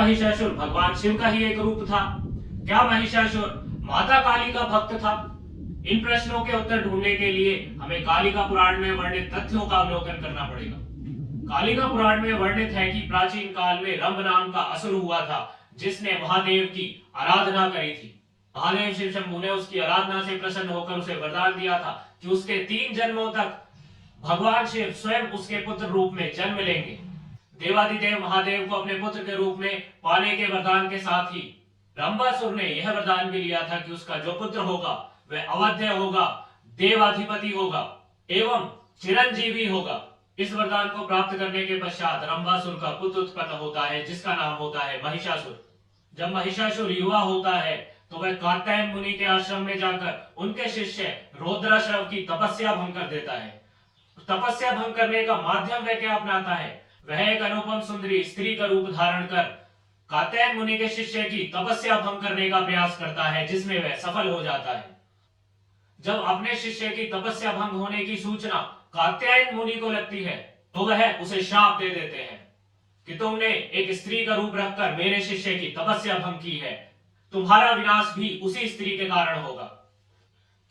महिषासुर भगवान शिव का ही एक रूप था? क्या महिषासुर माता काली का भक्त था? इन प्रश्नों के उत्तर ढूंढने के लिए हमें कालिका पुराण में वर्णित तथ्यों का अवलोकन करना पड़ेगा। कालिका पुराण में वर्णित है कि प्राचीन काल में रंभ नाम का असुर हुआ था, जिसने महादेव की आराधना करी थी। महादेव शिव शंभू ने उसकी आराधना से प्रसन्न होकर उसे वरदान दिया था कि उसके 3 जन्मों तक भगवान शिव स्वयं उसके पुत्र रूप में जन्म लेंगे। देवादिदेव महादेव को अपने पुत्र के रूप में पाने के वरदान के साथ ही रंभासुर ने यह वरदान भी लिया था कि उसका जो पुत्र होगा वह अवध्य होगा, देवाधिपति होगा एवं चिरंजीवी होगा। इस वरदान को प्राप्त करने के पश्चात रंभासुर का पुत्र उत्पन्न होता है, जिसका नाम होता है महिषासुर। जब महिषासुर युवा होता है तो वह कात्यायन मुनि के आश्रम में जाकर उनके शिष्य रौद्राश्रव की तपस्या भंग कर देता है। तपस्या भंग करने का माध्यम वह क्या अपनाता है? वह एक अनुपम सुंदरी स्त्री का रूप धारण कर कात्यायन मुनि के शिष्य की तपस्या भंग करने का प्रयास करता है, जिसमें वह सफल हो जाता है। जब अपने शिष्य की तपस्या भंग होने की सूचना कात्यायन मुनि को लगती है तो वह उसे श्राप दे देते हैं कि तुमने एक स्त्री का रूप रखकर मेरे शिष्य की तपस्या भंग की है, तुम्हारा विनाश भी उसी स्त्री के कारण होगा।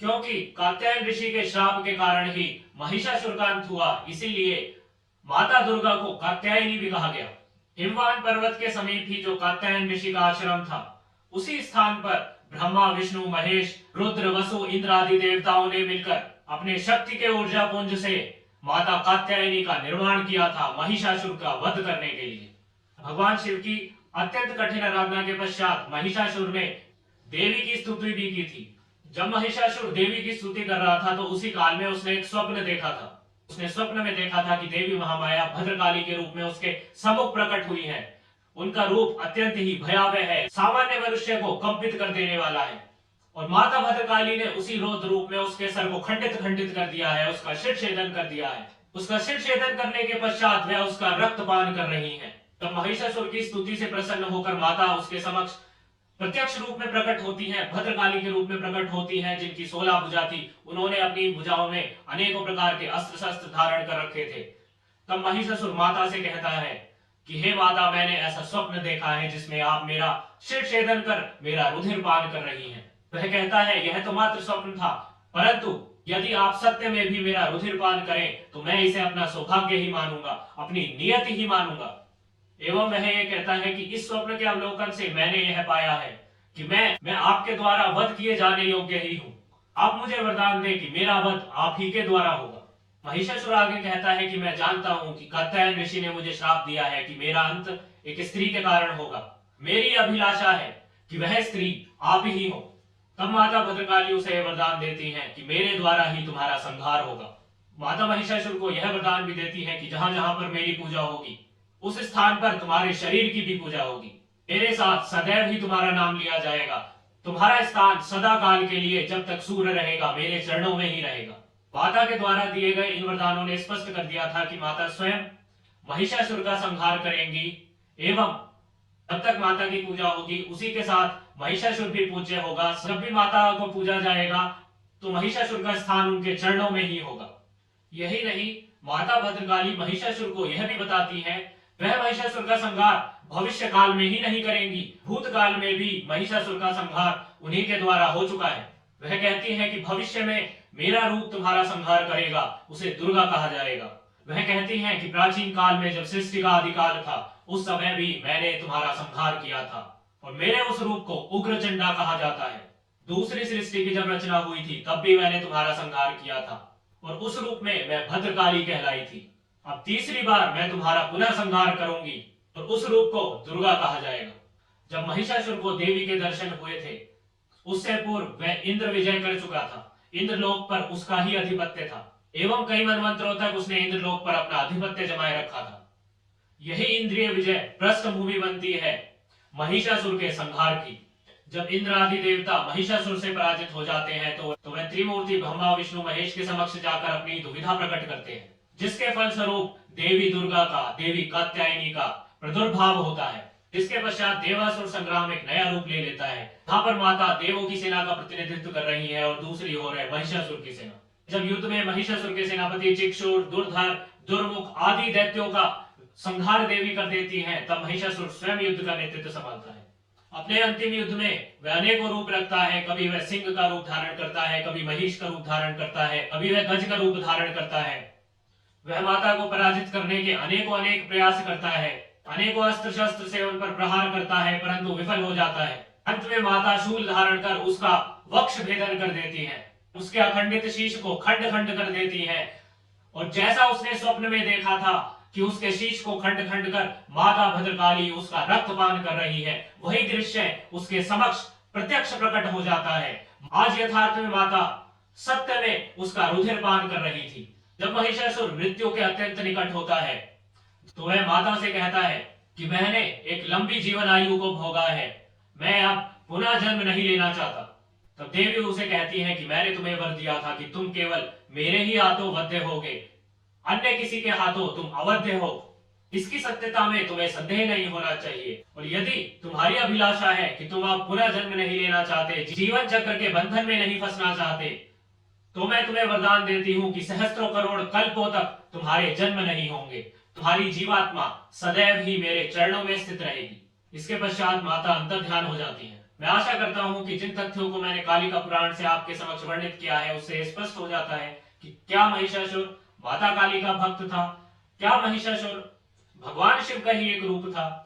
क्योंकि कात्यायन ऋषि के श्राप के कारण ही महिषासुर का अंत हुआ, इसीलिए माता दुर्गा को कात्यायनी भी कहा गया। हिमवान पर्वत के समीप ही जो कात्यायन ऋषि का आश्रम था, उसी स्थान पर ब्रह्मा, विष्णु, महेश, रुद्र, वसु, इंद्र आदि देवताओं ने मिलकर अपने शक्ति के ऊर्जा पुंज से माता कात्यायनी का निर्माण किया था महिषासुर का वध करने के लिए। भगवान शिव की अत्यंत कठिन आराधना के पश्चात महिषासुर ने देवी की स्तुति भी की थी। जब महिषासुर देवी की स्तुति कर रहा था तो उसी काल में उसने एक स्वप्न देखा था। उसने स्वप्न में देखा था कि देवी महामाया भद्रकाली के रूप में उसके सम्मुख प्रकट हुई है। उनका रूप अत्यंत ही भयावह है, सामान्य मनुष्य को कंपित कर देने वाला है। और माता भद्रकाली ने उसी रौद्र रूप में उसके सर को खंडित कर दिया है, उसका शिर छेदन कर दिया है। उसका शिर छेदन करने के पश्चात वह उसका रक्तपान कर रही है। तब महिषासुर की स्तुति से प्रसन्न होकर माता उसके समक्ष प्रत्यक्ष रूप में प्रकट होती हैं, भद्रकाली के रूप में प्रकट होती हैं, जिनकी 16 भुजा थी। उन्होंने अपनी भुजाओं में अनेकों प्रकार के अस्त्र शस्त्र धारण कर रखे थे। तब महिषासुर माता से कहता है कि हे माता, मैंने ऐसा स्वप्न देखा है जिसमें आप मेरा शिर छेदन कर मेरा रुधिर पान कर रही हैं। वह कहता है यह तो मात्र स्वप्न था, परंतु यदि आप सत्य में भी मेरा रुधिर पान करें तो मैं इसे अपना सौभाग्य ही मानूंगा, अपनी नियति ही मानूंगा। एवं वह ये कहता है कि इस स्वप्न के अवलोकन से मैंने यह पाया है कि मैं आपके द्वारा वध किए जाने योग्य ही हूँ। आप मुझे वरदान दें कि मेरा वध आप ही के द्वारा होगा। महिषासुर आगे कहता है कि मैं जानता हूँ कि कात्यायन ऋषि ने मुझे श्राप दिया है कि मेरा अंत एक स्त्री के कारण होगा। मेरी अभिलाषा है कि वह स्त्री आप ही हो। तब माता भद्रकाली उसे वरदान देती हैं कि मेरे द्वारा ही तुम्हारा संहार होगा। माता महिषासुर को यह वरदान भी देती है कि जहां जहां पर मेरी पूजा होगी उस स्थान पर तुम्हारे शरीर की भी पूजा होगी। मेरे साथ सदैव ही तुम्हारा नाम लिया जाएगा। तुम्हारा स्थान सदा काल के लिए जब तक सूर्य रहेगा मेरे चरणों में ही रहेगा। माता के द्वारा दिए गए इन वरदानों ने स्पष्ट कर दिया था कि माता स्वयं महिषासुर का संहार करेंगी एवं जब तक माता की पूजा होगी उसी के साथ महिषासुर भी पूज्य होगा। जब भी माता को पूजा जाएगा तो महिषासुर का स्थान उनके चरणों में ही होगा। यही नहीं, माता भद्रकाली महिषासुर को यह भी बताती है वह महिषासुर का संहार भविष्य काल में ही नहीं करेंगी, भूतकाल में भी महिषासुर का संहार उन्हीं के द्वारा हो चुका है। वह कहती है कि भविष्य में मेरा रूप तुम्हारा संहार करेगा, उसे दुर्गा कहा जाएगा। वह कहती हैं कि प्राचीन काल में जब सृष्टि का आदिकाल था उस समय भी मैंने तुम्हारा संहार किया था और मेरे उस रूप को उग्रचंडा कहा जाता है। दूसरी सृष्टि की जब रचना हुई थी तब भी मैंने तुम्हारा संहार किया था और उस रूप में मैं भद्रकाली कहलाई थी। अब तीसरी बार मैं तुम्हारा पुनः संहार करूंगी और उस रूप को दुर्गा कहा जाएगा। जब महिषासुर को देवी के दर्शन हुए थे उससे पूर्व वह इंद्र विजय कर चुका था। इंद्रलोक पर उसका ही आधिपत्य था एवं कई मनवंतरों तक उसने इंद्रलोक पर अपना आधिपत्य जमाए रखा था। यही इंद्रिय विजय पृष्ठभूमि बनती है महिषासुर के संहार की। जब इंद्र आदि देवता महिषासुर से पराजित हो जाते हैं तो वह त्रिमूर्ति ब्रह्मा, विष्णु, महेश के समक्ष जाकर अपनी दुविधा प्रकट करते हैं, जिसके फलस्वरूप देवी दुर्गा का, देवी कात्यायनी का प्रादुर्भाव होता है। जिसके पश्चात देवासुर संग्राम एक नया रूप ले लेता है। यहाँ पर माता देवों की सेना का प्रतिनिधित्व कर रही है और दूसरी ओर है महिषासुर की सेना। जब युद्ध में महिषासुर के सेनापति चिक्षुर, दुर्धर, दुर्मुख आदि दैत्यों का संहार देवी कर देती हैं, तब महिषासुर स्वयं युद्ध का नेतृत्व संभालता है। अपने अंतिम युद्ध में वह अनेकों रूप रखता है। कभी वह सिंह का रूप धारण करता है, कभी महिष का रूप धारण करता है, कभी वह गज का रूप धारण करता है। वह माता को पराजित करने के अनेकों अनेक प्रयास करता है, अनेकों अस्त्र शस्त्र से उन पर प्रहार करता है, परंतु विफल हो जाता है। अंत में माता शूल धारण कर उसका वक्ष भेदन कर देती है, उसके अखंडित शीश को खंड खंड कर देती है। और जैसा उसने स्वप्न में देखा था कि उसके शीश को खंड खंड कर माता भद्रकाली उसका रक्तपान कर रही है, वही दृश्य उसके समक्ष प्रत्यक्ष प्रकट हो जाता है। आज यथार्थ में माता सत्य में उसका रुधिर पान कर रही थी। जब महिषासुर मृत्यु के अत्यंत निकट होता है तो वह माता से कहता है कि मैंने एक लंबी जीवन आयु को भोगा है, मैं अब पुनः जन्म नहीं लेना चाहता। तब देवी उसे कहती है कि मैंने तुम्हें वर दिया था कि तुम केवल मेरे ही हाथों वध्य होगे, अन्य किसी के हाथों तुम अवध्य हो। इसकी सत्यता में तुम्हें संदेह नहीं होना चाहिए। और यदि तुम्हारी अभिलाषा है कि तुम अब पुनः जन्म नहीं लेना चाहते, जीवन चक्र के बंधन में नहीं फंसना चाहते, तो मैं तुम्हें वरदान देती हूँ कि सहस्त्रों करोड़ कल्पों तक तुम्हारे जन्म नहीं होंगे। तुम्हारी जीवात्मा सदैव ही मेरे चरणों में स्थित रहेगी। इसके पश्चात माता अंतर्ध्यान हो जाती है। मैं आशा करता हूँ कि जिन तथ्यों को मैंने कालिका पुराण से आपके समक्ष वर्णित किया है, उससे स्पष्ट हो जाता है कि क्या महिषासुर माता काली का भक्त था, क्या महिषासुर भगवान शिव का ही एक रूप था।